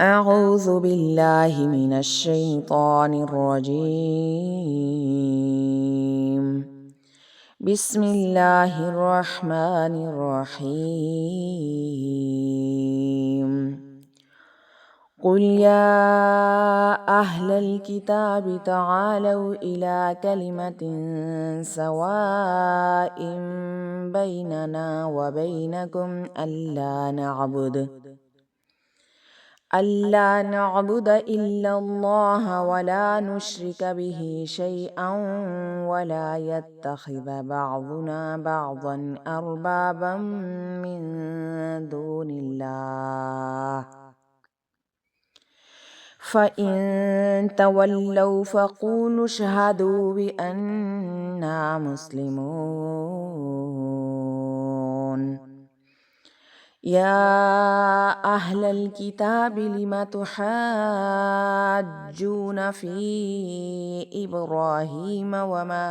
أعوذ بالله من الشيطان الرجيم. بسم الله الرحمن الرحيم. قل يا أهل الكتاب تعالوا إلى كلمة سواء بيننا وبينكم ألا نعبد إلا الله ولا نشرك به شيئا ولا يتخذ بعضنا بعضا أربابا من دون الله، فإن تولوا فقولوا اشهدوا بأننا مسلمون. يا أهل الكتاب لم تحاجون في إبراهيم وما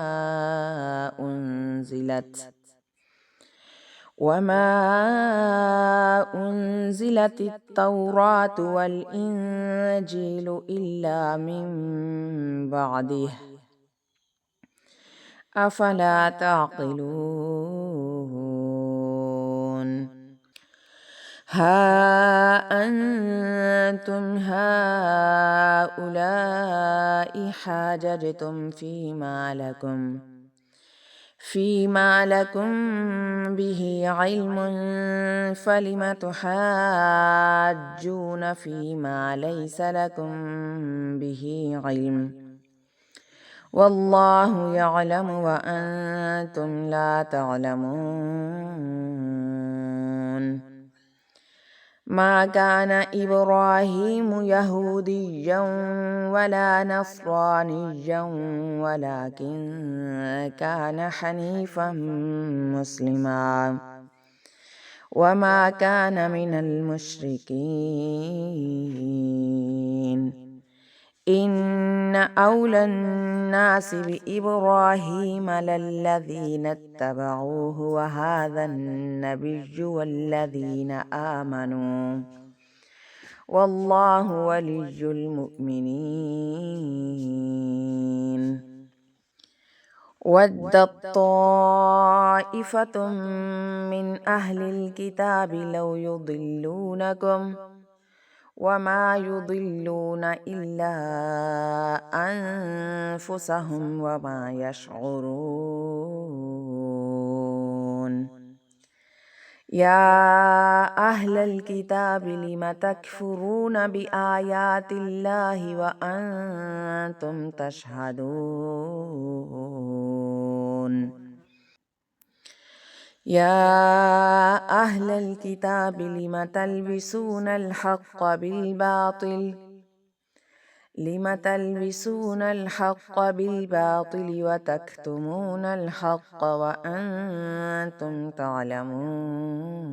أنزلت التوراة والإنجيل إلا من بعده، أفلا تعقلون؟ ها أنتم هؤلاء حاججتم فيما لكم به علم، فلم تحاجون فيما ليس لكم به علم، والله يعلم وأنتم لا تعلمون. ما كان إبراهيم يهوديا ولا نصرانيا ولكن كان حنيفا مسلما وما كان من المشركين. إن أولى الناس بإبراهيم للذين اتبعوه وهذا النبي والذين آمنوا، والله ولي المؤمنين. ودت طائفة من أهل الكتاب لو يضلونكم وما يضلون إلا أنفسهم وما يشعرون. يا أهل الكتاب لم تكفرون بآيات الله وأنتم تشهدون؟ يا أهل الكتاب لم تلبسون الحق بالباطل وتكتمون الحق وأنتم تعلمون؟